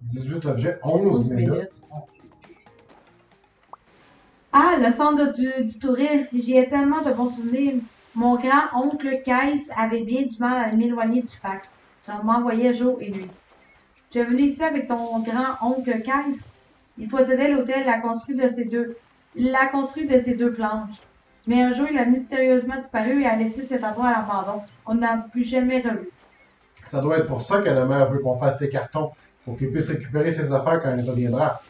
18 objets, 11 12 minutes. minutes. Ah, le centre du tourisme, j'y ai tellement de bons souvenirs. Mon grand-oncle Kais avait bien du mal à m'éloigner du fax. Je m'envoyais jour et nuit. Tu es venu ici avec ton grand-oncle Kais? Il possédait l'hôtel, il l'a construit de ses deux planches. Mais un jour, il a mystérieusement disparu et a laissé cet endroit à l'abandon. On n'a plus jamais revu. Ça doit être pour ça que la mère veut qu'on fasse les cartons, pour qu'il puisse récupérer ses affaires quand elle reviendra.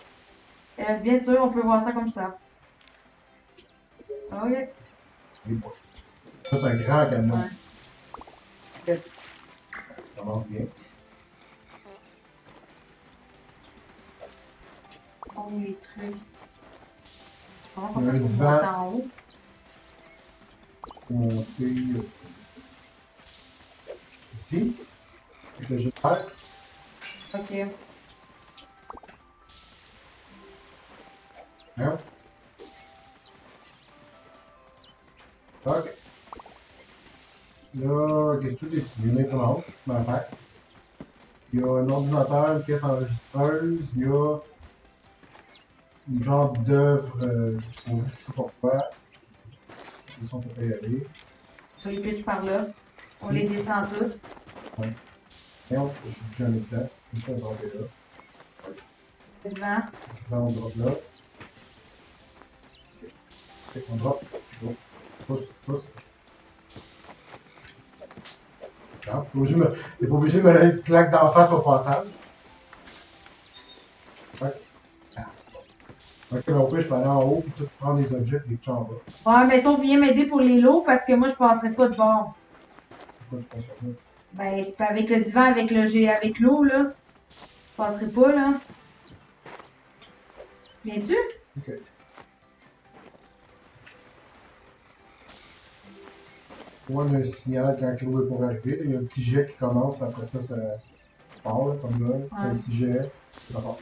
Bien sûr, on peut voir ça comme ça. Ok. Et bon, ça, c'est un grand camion. Ouais. Ça commence bien. Oh, les trucs. Comment Il y a on un peut divan. monter en haut? Monter ici, avec le jet de terre. Ok. Hein? Ok. Là, qu'est-ce que tu dis? Il y a une imprimante, ma fax. Il y a un ordinateur, une pièce enregistreuse, il y a une genre d'œuvre, je sais pas pourquoi. Ils sont pas y aller. Sur les pitches par là. On Si. les descend toutes. Ouais. Et on, je suis jamais dedans. Une fois, on va là. Le divan. Là, on drop là. Ok, on drop. Oh. Pousse, pousse. Ah, t'es pas obligé de me donner une claque d'en face au passage. Ouais. Ah. Ok, mais au pire, je peux aller en haut et tout prendre les objets et les toucher en bas. Ouais, mettons, viens m'aider pour les lots parce que moi, je passerai pas de bord. Pourquoi tu penses ça? Ben, c'est pas avec le divan, avec l'eau, là. Je passerai pas, là. Viens-tu? Ok. Moi, on a un signal quand Claude est pour arriver. Il y a un petit jet qui commence, puis après ça, ça part, là, comme là. Un petit jet, ça part.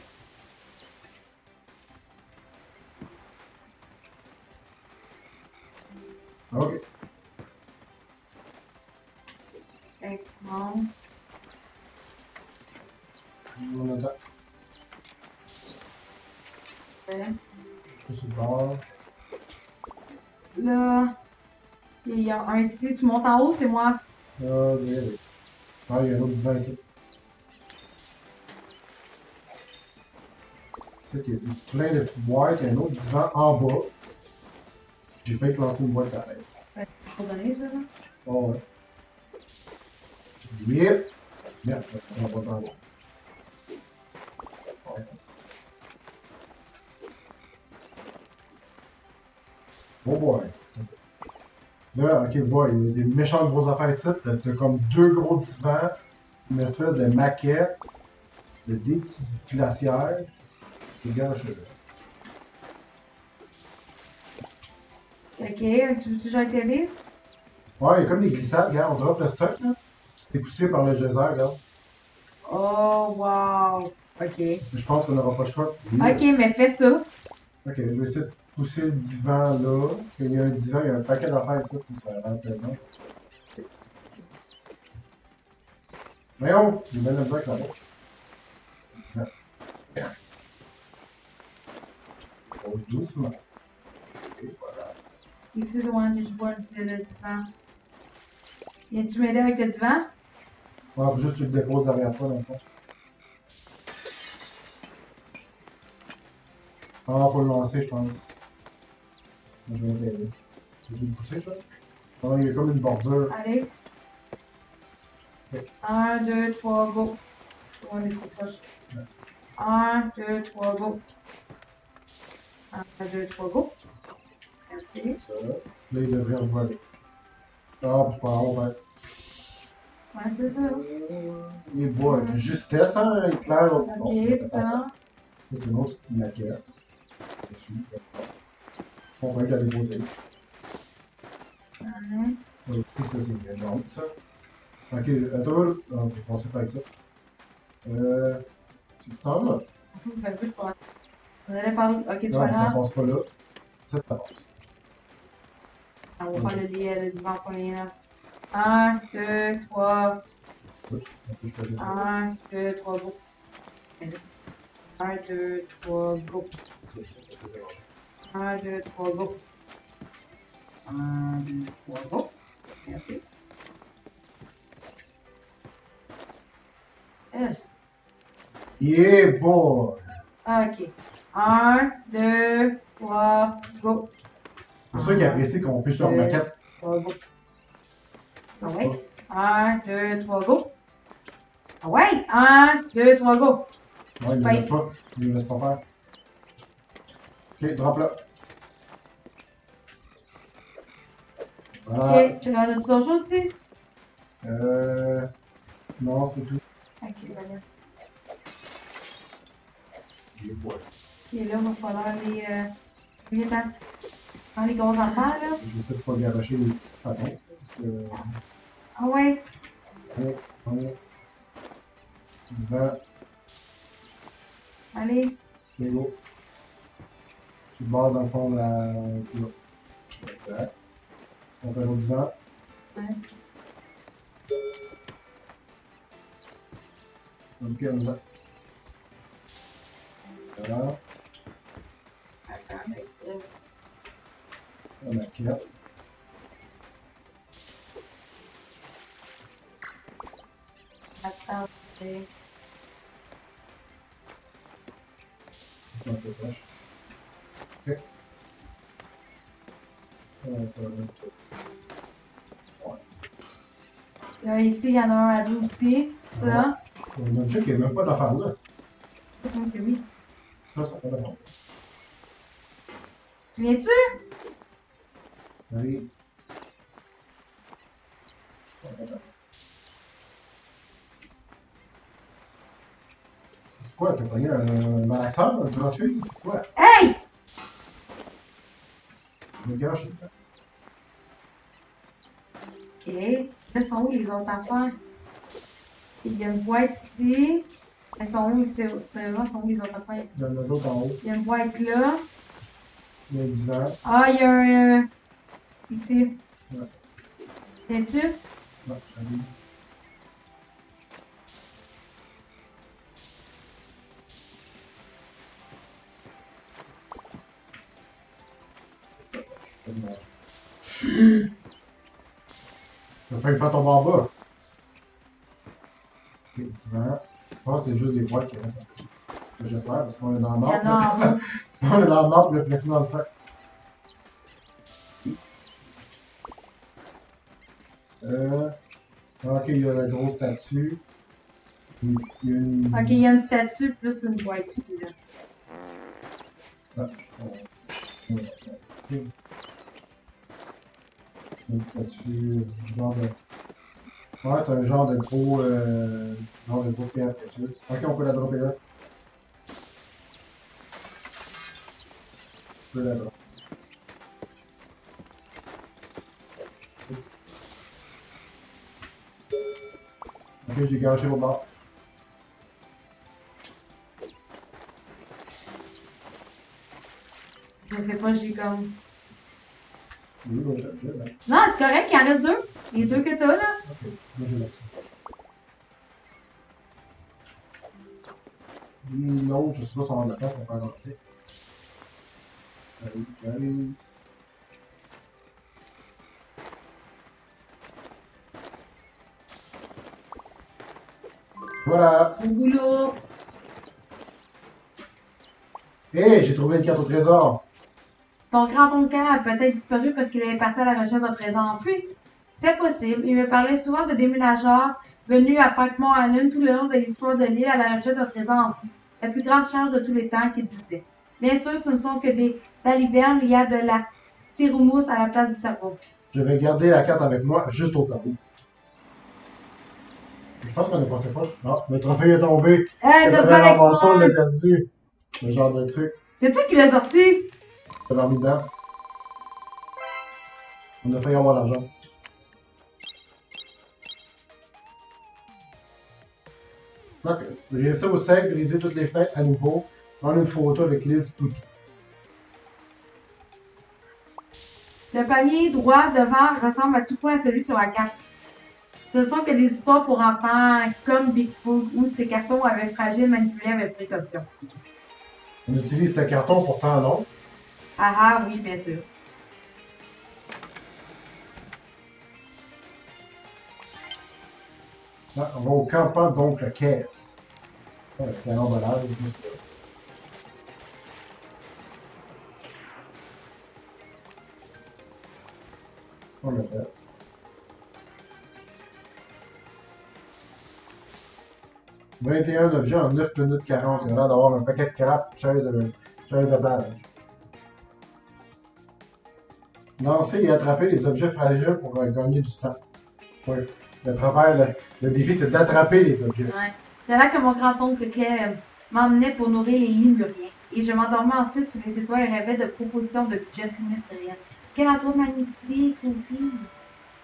Ok. Fait que, bon. On attend. Ouais. Je suis sur le bord. Là, il y a un ici. Tu montes en haut, c'est moi. Là, oui. Ah, il y a un autre divan ici. C'est qu'il y a plein de petites boîtes. Il y a un autre divan en bas. J'ai failli te lancer une boîte à la tête. Ouais, faut donner ça, là. Oh, ouais. Yep. Merde, on va dans l'eau. Ouais. Oh boy. Là, ok, boy, il y a des méchantes grosses affaires ici. T'as comme deux gros divans, une espèce de maquette, des petites glacières. C'est gâche là. Ok, tu veux toujours t'aider? Ouais, il y a comme des glissades, regarde, on drop le stock. C'est poussé par le geyser, regarde. Oh, wow. Ok. Je pense qu'on n'aura pas le choix. Ok, mais fais ça. Ok, je vais essayer de pousser le divan là. Parce qu'il y a un divan, il y a un paquet d'affaires ici, puis ça a l'air plaisant. Voyons, j'ai bien la misère avec la bouche. Le divan. Oh, doucement. Et voilà. Ici, loin que je vois le divan. Viens-tu m'aider avec le divan? Ouais, faut juste que tu le déposes derrière toi, dans le fond. Ah, faut le lancer, je pense. Je vais t'aider. Tu veux le pousser, toi? Ah, il y a comme une bordure. Allez. Ok. 1, 2, 3, go. On est trop proche. 1, 2, 3, go. 1, 2, 3, go. Merci. Ça. Là, il devrait revoler. Ah, puis pas en haut, ben. Ouais, c'est ça. Il est beau, avec justesse, hein, il éclaire l'autre. Ok, ça. C'est une autre petite maquette. Dessus. Je comprends qu'il a déposé. Ouais. Oui, ça, c'est une jambe, ça. Ok, attends, là. Ah, je pensais pas avec ça. Tu t'en vas? On allait parler. Ok, tu Non, vas mais ça là. passe pas là. Ça passe. On va faire le divan premier là. 1, 2, 3. Oups, ok, je fais ça. 1, 2, 3, go. 1, 2, 3, go. 1, 2, 3, go. 1, 2, 3, go. Merci. Yes. Yeah, boy! Ok. 1, 2, 3, go. C'est sûr qu'il apprécie qu'on piche leur maquette. 3, go. Ah ouais. 1, 2, 3, go. Ah ouais. 1, 2, 3, go. Ouais, il ne laisse pas. Il ne laisse pas faire. Ok, drop là. Voilà. Ok. Tu as d'autres choses aussi? Non, c'est tout. Ok, voilà. J'ai pas. Et là, il va falloir aller. Vite, hein. Prends les grosses affaires, là. J'essaie de pas garocher les petits patons. Ah ouais. Ouais. Divan. Allez. C'est go. Tu te barres dans le fond de la. Tu vas. Exact. On fait l'autre divan. Ouais. Ok, on va. Voilà. Attends, La maquette. attends. Un peu proche. Ok. On va mettre. Là, ici, il y en a un à dos aussi. Ça. On a un check, il n'y a même pas d'affaire là. C'est moi qui ai mis. Ça pas d'affaire. Tu viens-tu? Allez. C'est quoi? T'as pogné un malaxeur, un gratuit? C'est quoi? Hey! Je me gâche. Ok. Là, sont où les autres affaires? Il y a une boîte ici. Elles sont où? C'est vraiment, sont où les autres affaires? Il y en a d'autres en haut. Il y a une boîte là. Il y a un divan. Ah, il y a un. Ici. Ouais. Viens-tu? Non, j'arrive. T'as failli faire tomber en bas. Ok, divan. Je pense que c'est juste des boîtes qui restent. J'espère, parce qu'on est dans le Il y nord. en a en haut. Sinon, on est dans le nord, le précis dans le fait. Ok, il y a la grosse statue. Il y a une. Ok, il y a une statue plus une boîte ici. Là. Ah, une statue, genre de. Ouais, c'est un genre de gros. Genre de gros pierre précieuse. Ok, on peut la dropper là. On peut la dropper. Ok, j'ai gâché au bord. Je sais pas, j'ai comme. Oui, oui, j'ai là. Non, c'est correct, il y en a deux. Les deux que t'as là. Ok, moi j'ai là. L'autre, je sais pas si on a de la place pour faire rentrer. Allez. Voilà. Au boulot. Hé, j'ai trouvé une carte au trésor. Ton grand-oncle a peut-être disparu parce qu'il avait parti à la recherche d'un trésor en fuite. C'est possible. Il me parlait souvent de déménageurs venus à Frankmore Island tout le long de l'histoire de l'île à la recherche d'un trésor en fuite. La plus grande charge de tous les temps, qu'il disait. Bien sûr, ce ne sont que des balivernes. Il y a de la styromousse à la place du cerveau. Je vais garder la carte avec moi juste au cas où. Je pense qu'on est passé proche. Ah, le trophée est tombé. Hey, T'avais ramassé, on l'a perdu. Le genre de truc. C'est toi qui l'as sorti? Je l'ai mis dedans. On a failli avoir l'argent. Donc, restez au sec, brisez toutes les fenêtres à nouveau. Prendre une photo avec l'île Spooky. Le palmier droit devant ressemble à tout point à celui sur la carte. Ce sont que des histoires pour enfants comme Bigfoot où ces cartons avaient fragile manipulés avec précaution. On utilise ce carton pourtant non. Ah ah, oui, bien sûr. Ah, on va au campement donc la caisse. Ouais, c'est un emballage. On l'a fait. « 21 objets en 9 minutes 40. Il y a l'air d'avoir un paquet de cartes, chaise de base. Lancer et attraper les objets fragiles pour gagner du temps. Oui. Le défi, c'est d'attraper les objets. Ouais. C'est là que mon grand-oncle Claire m'emmenait pour nourrir les limuriens. Et je m'endormais ensuite sur les étoiles et rêvais de propositions de budget trimestriel. Quel endroit magnifique, oui.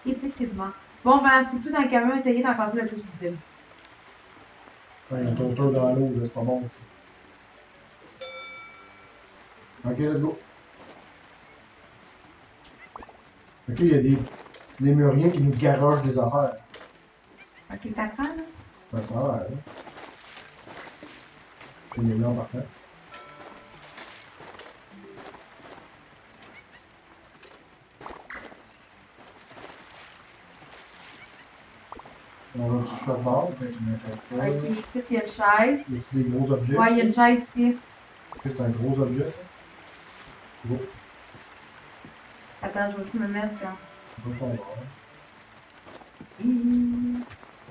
Effectivement. Bon, ben, c'est tout dans le camion, essayez d'en casser le plus possible. Ouais, il y a un toaster dans l'eau, là, c'est pas bon. Ça. Ok, let's go. Ok, il y a des lémuriens qui nous garochent des affaires. Ok, t'apprends, là? Ça a l'air, là. C'est mignon, parfait. On va sur le bord, peut-être Ok, ici, il y a une chaise. Y a-t-il des gros objets? Ouais, il y a une chaise ici. C'est un gros objet, ça? Gros. Attends, je vais juste me mettre là. Pas son bord. Hum.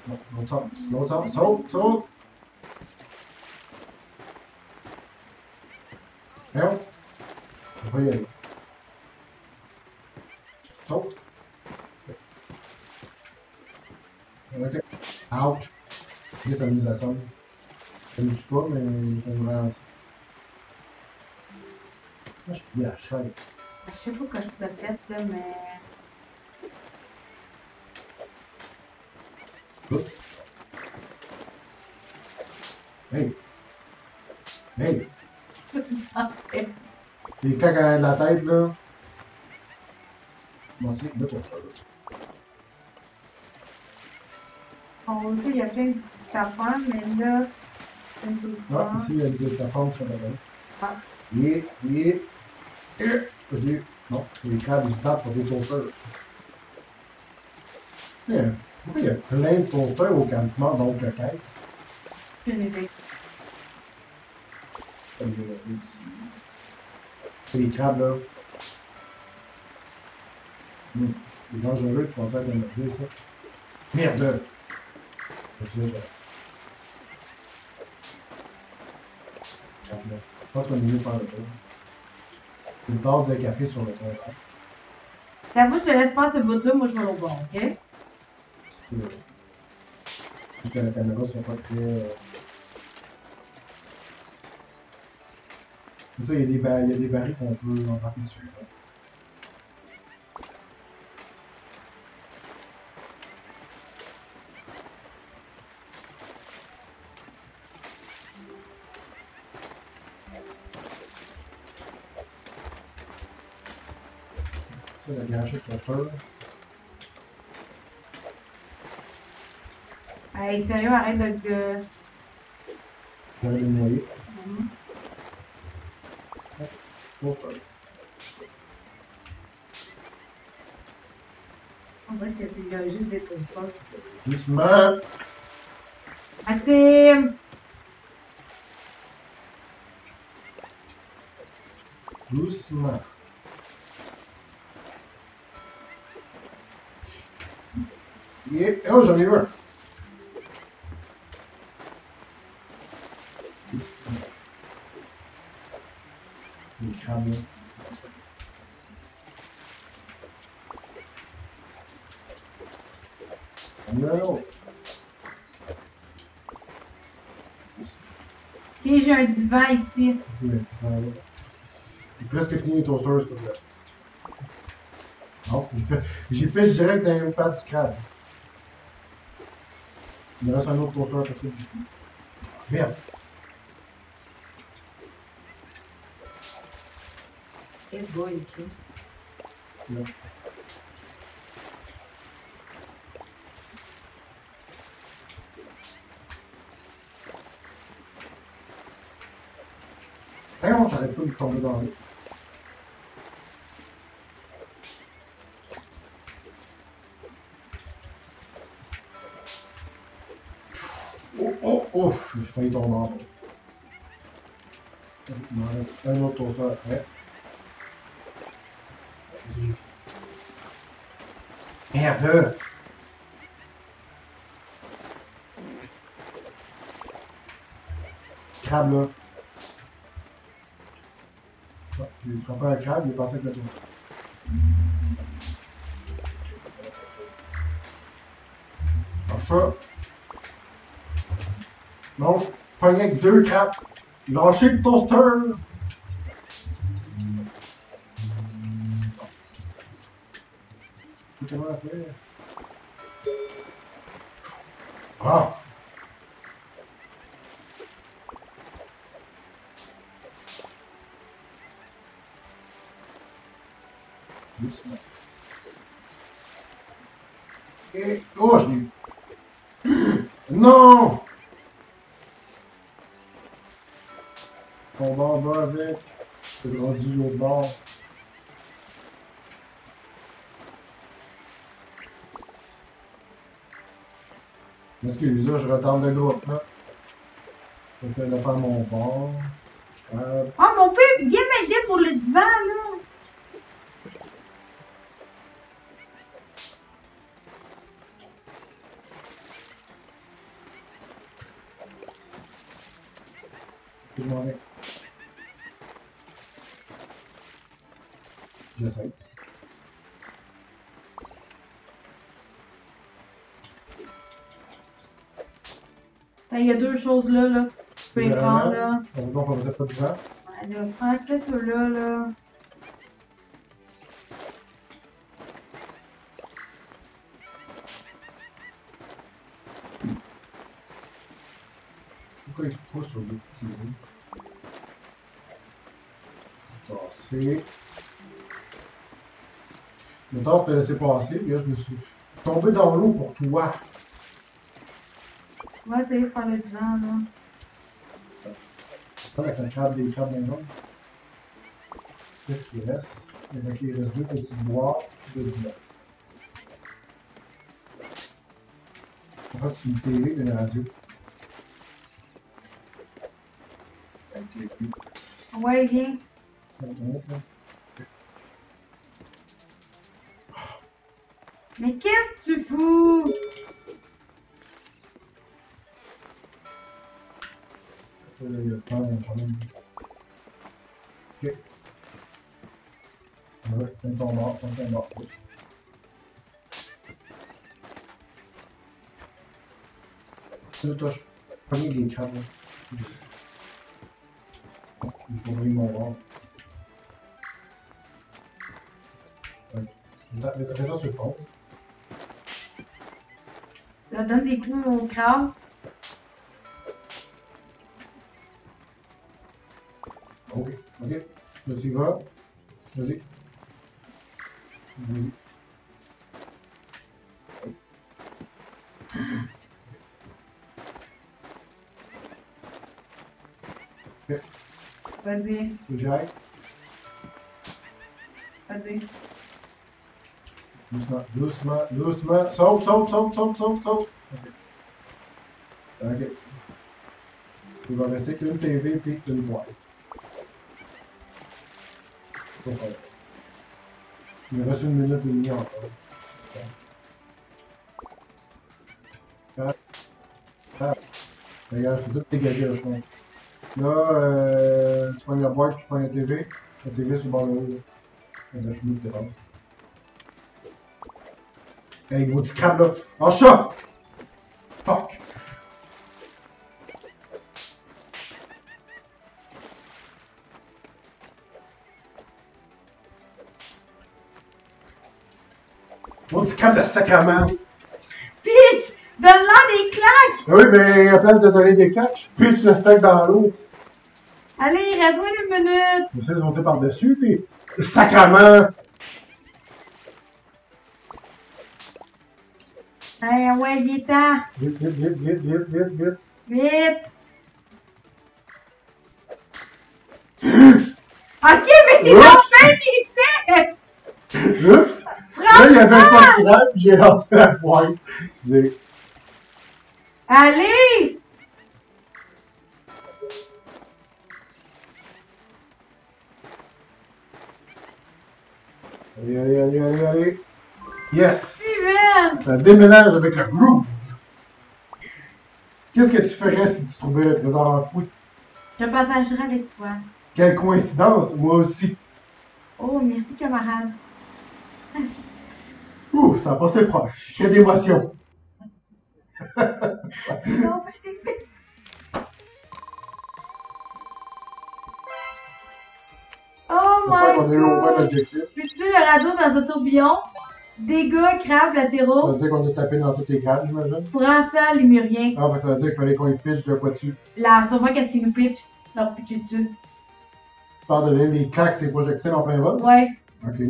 Non, l'autre sens, saute, saute! Voyons! On va y aller. Saute! Ok. Ouch! Ok, ça nous assomme. Ça nous tue pas, mais ça nous ralentit. Moi, j'ai pris la chaîne. Je sais pas ce que ça fait, là, mais. Oups! Hey! Hey! Les claques à l'arrière de la tête, là. Bon, c'est de ton frère. On sait, il y a plein de petites affaires, mais là, c'est une petite Ah, histoire. ici, il y a des plateformes sur la base. Ah. Non, les crabes, ils se battent pour des toasters. Pourquoi il y a plein de toasters au campement, donc la caisse? Une idée. C'est les crabes, là. C'est dangereux de penser à un objet, ça. Merde! Je pense qu'on est mieux par le tour. Une tasse de café sur le comptoir. T'avoue, je te laisse faire ce bout-là, moi je vais au bord, ok? Parce que la caméra sont pas très. C'est ça, il y a des barils qu'on peut embarquer dessus. Là. Ça, la gâchette de peur. Hey, sérieux, arrête de. J'aurais de noyer. Mhm. Pour peur. On dirait que c'est là juste des toasters. Doucement! Maxime! Doucement. Et... Oh, j'en ai eu un! Les crabes, là. Non! Ok, j'ai un divan ici. J'ai presque fini les toasters, s'il te plaît. Non, j'ai fait direct dans le pad du crabe. Il me reste un autre toaster à côté du coup. Merde! Eh boy, ok. C'est là. Non, j'arrête pas de tomber dans l'eau. Oh, oh, oh, j'ai failli tomber en bas. Il m'en reste un autre tour après. Merde! Crabe là. Ah, j'ai frappé un crabe, il est parti avec le tour. Un chat. Non, je pognais avec 2 crabes. Lâchez le toaster! Comment faire? Ah! Doucement. Et... Oh, je l'ai eu. Non! On va en bas avec. C'est rendu de l'autre bord. Excuse, là, je retarde le groupe, là. J'essaie de faire mon bord. Ah, mon père, viens m'aider pour le divan, là. Je m'en vais. J'essaie. Il y a 2 choses là, là. Tu peux les prendre, là. Donc, on va peut-être pas du vent. Ouais, là, prends ceux-là, là. Pourquoi il se pousse sur des petits bouts? Tasser. Le temps, je peux laisser passer, puis là, je me suis tombé dans l'eau pour toi. On va essayer de faire le divan, là. Avec le crabe, des crabes d'un homme. Qu'est-ce qu'il reste? Il reste 2 petites boîtes de divan. En fait, c'est une télé et une radio. Avec les clés. Ouais, viens. Mais qu'est-ce que tu fous? Il y a pas quand même. Ok. Ouais, comme ton mort, comme ton mort. C'est le touche. Prenez les crabes. Il faut ouvrir mon ventre. Mets ça sur le fond. Ça donne des coups au crabe. Ok, ok. Là, tu y vas. Vas-y. Vas-y. Ok. Vas-y, Faut que j'aille. vas-y. Doucement, doucement, doucement. Saute, saute, saute, saute, saute, saute. Ok. Ok. Il va rester qu'une TV puis une boîte. Il me reste 1 minute et demie encore. Regarde, je peux tout dégager là, je pense. Là, tu prends la boîte, tu prends la TV. La TV sur le bord de l'eau. On a fini de te rendre. Hey, maudit crabe là! Oh, chat! Fuck! Maudit crabe de sacrament! Pitch! Donne-leur des claques! Oui, mais à la place de donner des claques, je pitch le steak dans l'eau. Allez, reste-moi 1 minute! J'essaie de monter par-dessus, puis sacrament! Hey, ouais, viens-t'en! Vite, vite, vite, vite, vite, vite, vite. Vite! Ok, mais t'es Oups! tombé ici! Oups! Là, il y avait un crabe, puis j'ai lancé la pointe. Excusez. Allez! Allez, allez, allez, allez, allez. Yes! Steven! Ça déménage avec le groove. Qu'est-ce que tu ferais si tu trouvais le trésor enfoui? Je partagerai avec toi. Quelle coïncidence, moi aussi. Oh, merci, camarade. Ouh, ça a passé proche. Quelle émotion. Non, oh J'espère my qu'on a eu au moins god! l'objectif. Utiliser le radeau dans un tourbillon. Dégâts, crabes Ça latéraux. veut dire qu'on a tapé dans tous les crabes, j'imagine. Prends ça, lémurien. Ah, ça veut dire qu'il fallait qu'on y pitche deux fois dessus. Là, sûrement qu'est-ce qu'ils nous pitchent. Leur pitcher dessus. Tu parles de donner des claques, ces projectiles en plein vol? Ouais. Ok.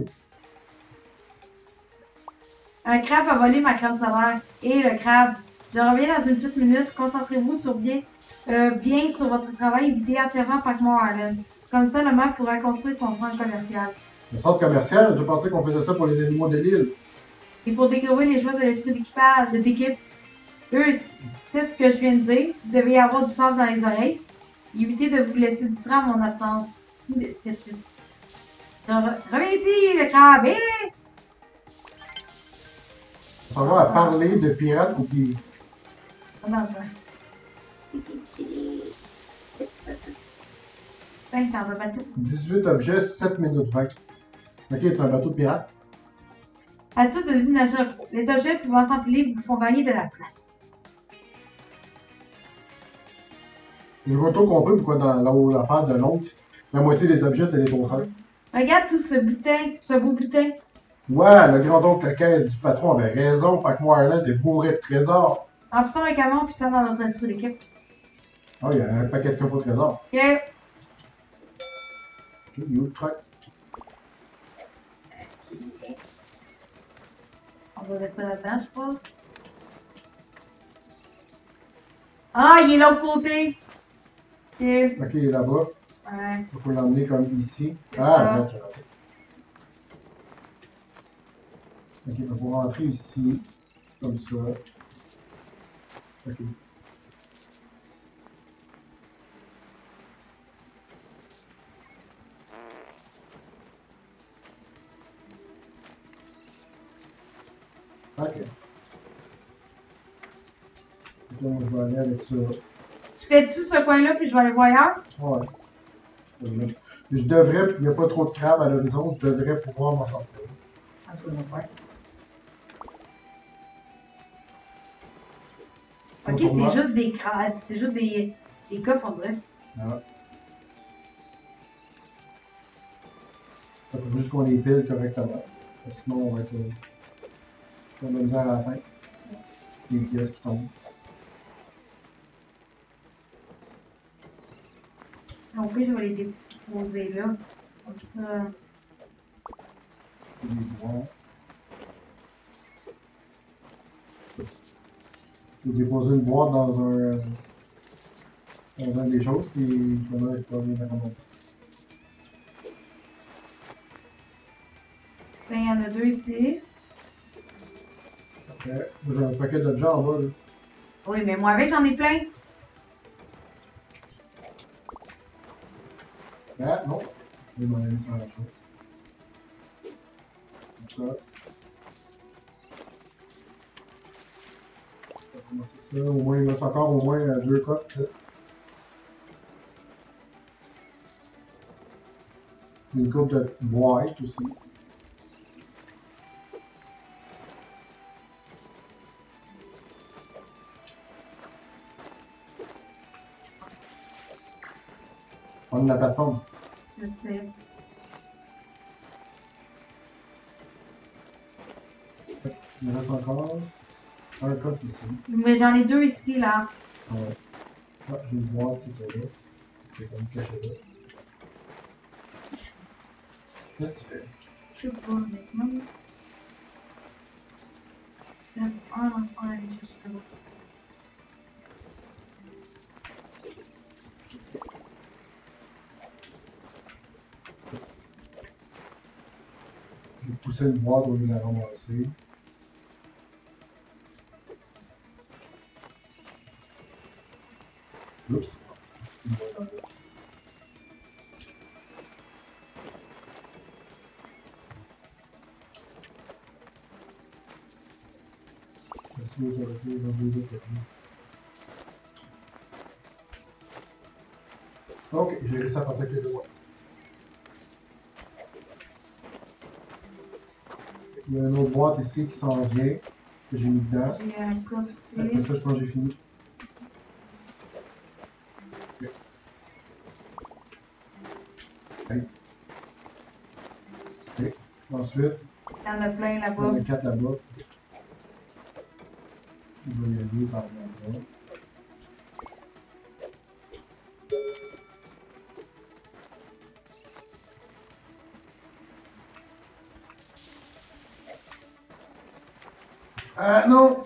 Un crabe a volé ma crème solaire. Et le crabe. Je reviens dans une petite minute. Concentrez-vous sur bien sur votre travail. Évitez entièrement Pac-Man Island. Comme ça, le maire pourra construire son centre commercial. Le centre commercial, je pensais qu'on faisait ça pour les animaux de l'île. Et pour découvrir les joies de l'esprit d'équipage, d'équipe, eux, c'est ce que je viens de dire. Vous devez avoir du sable dans les oreilles. Évitez de vous laisser distraire à mon absence. Reviens ici, le crabe! Hé! On s'en va à parler de pirates ou qui. Non, non. 5 dans un bateau. 18 objets, 7 minutes 20. Ok, c'est un bateau de pirate. Attitude de vie nageur. Les objets pouvant s'empiler vous font gagner de la place. Je vois tout compris pourquoi dans l'affaire de l'autre, la moitié des objets, c'était les contrats. Regarde tout ce butin, ce beau butin. Ouais, le grand-oncle caisse du patron avait raison, fait que moi, Island est bourré de trésors. Remplissons un camion puis ça dans notre esprit d'équipe. Ah, il y a un paquet de coffres au trésor. Ok. Ok, il est où le truc? On va mettre ça là-dedans, je pense. Ah, il est l'autre côté. Ok. Ok, il est là-bas. Ouais. Il faut l'emmener comme ici. C'est Ah, ça. ok. Ok, il faut rentrer ici. Comme ça. Ok. Ok. Donc, moi, je vais aller avec ça. Tu fais-tu ce coin-là puis je vais aller voir ailleurs? Ouais. Je devrais, puis il n'y a pas trop de crabes à l'horizon, je devrais pouvoir m'en sortir. En tout cas, on va voir. Ok, c'est juste des crades, c'est juste des coffres, on dirait. Ah. Il faut juste qu'on les pile correctement. Sinon, on va être on va misère à la fin. Les pièces qui tombent. Donc oui, je vais les déposer là. Comme ça. Les bois. Je vais déposer une boîte dans un des choses, puis je vais pas bien ramasser. Il y en a deux ici. Ok. J'ai un paquet d'objets en bas, là. Oui, mais moi avec, j'en ai plein. Ah, non. Je m'en ai mis sans la chose. Comme ça. Ça, au moins, il reste encore au moins deux coffres. Là. Une coupe de boîtes aussi. On a la plateforme. Je sais. Il me reste encore un coffre ici. Mais j'en ai deux ici, là. Ouais. Ah, j'ai une boîte qui était là. Je vais comme cacher là. Qu'est-ce que tu fais? Je sais pas, honnêtement. Laisse un enfant aller chercher l'autre. pousser une boîte au lieu de la ramasser. Oups. Ok, j'ai réussi à passer avec les deux boîtes. Il y a une autre boîte ici qui s'en vient, que j'ai mis dedans. J'ai un coffre Après ici. ça, je pense que j'ai fini. Ok. Hey. Ok. Ensuite, Il y en a plein il y en là-bas. a 4 là-bas. Je vais y aller par là. Ah non!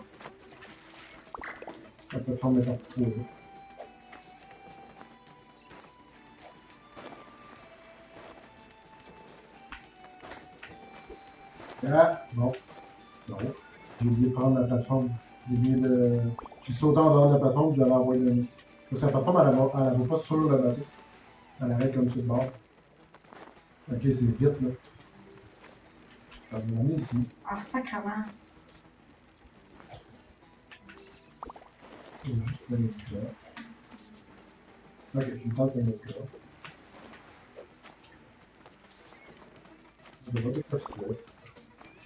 La plateforme est partie trop vite. Ah, bon. Non. J'ai oublié de prendre la plateforme. J'ai oublié de. J'ai sauté en dehors de la plateforme, je l'avais envoyé de. Parce que la plateforme, elle va pas sur le bateau. Elle arrête comme sur le bord. Ok, c'est vite là. Ça va m'amener ici. Ah, sacrement. Je vais juste mettre ça. Ok, je me tente de mettre ça. Je vais mettre ça.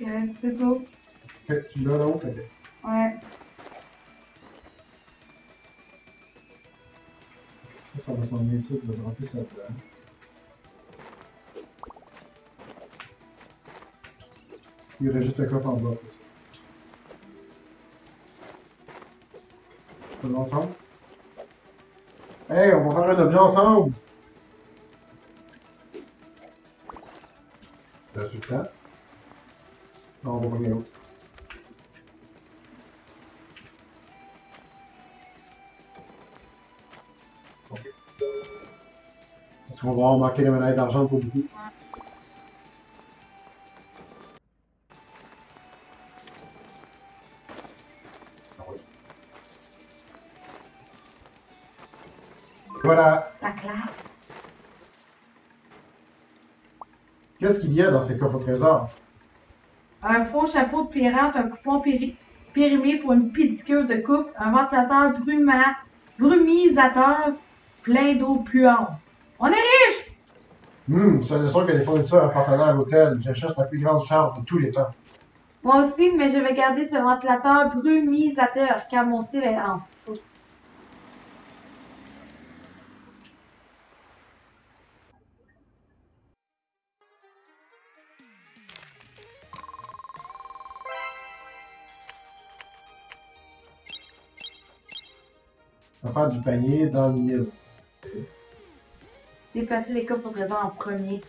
Ok, c'est tout. Ok, tu l'as là-haut, ok. Ouais. Ça va s'en venir ici, je vais dropper ça dedans. Il reste juste un coffre en bas. On va ensemble? Hey, on va faire un objet ensemble! T'as tout le temps? Non, on va pas l'autre. Ok. Parce qu'on va avoir manqué les médailles d'argent pour beaucoup. Ah oui. Voilà! La classe. Qu'est-ce qu'il y a dans ces coffres au trésor? Un faux chapeau de pirate, un coupon périmé pour une pédicure de coupe, un ventilateur brumisateur plein d'eau puante. On est C'est sûr que les fournitures appartenant à l'hôtel, j'achète la plus grande charge de tous les temps. moi aussi, mais je vais garder ce ventilateur brumisateur car mon style est en feu. On va faire du panier dans le mille. Déplacer les coffres au trésor en premier.